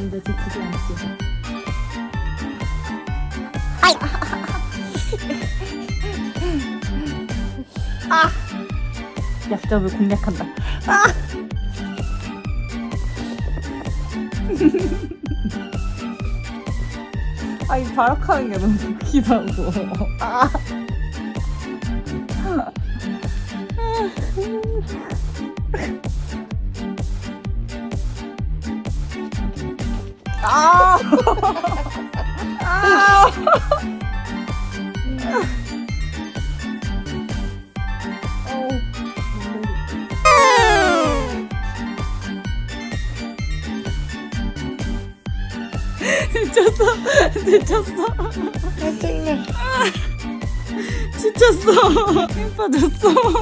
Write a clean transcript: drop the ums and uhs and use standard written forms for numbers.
나라는데 지치지 않지. 약점을 공략한다. 이 발악하는 게 너무 웃기다고. 지쳤어. 짜증나. 지쳤어. 힘 빠졌어.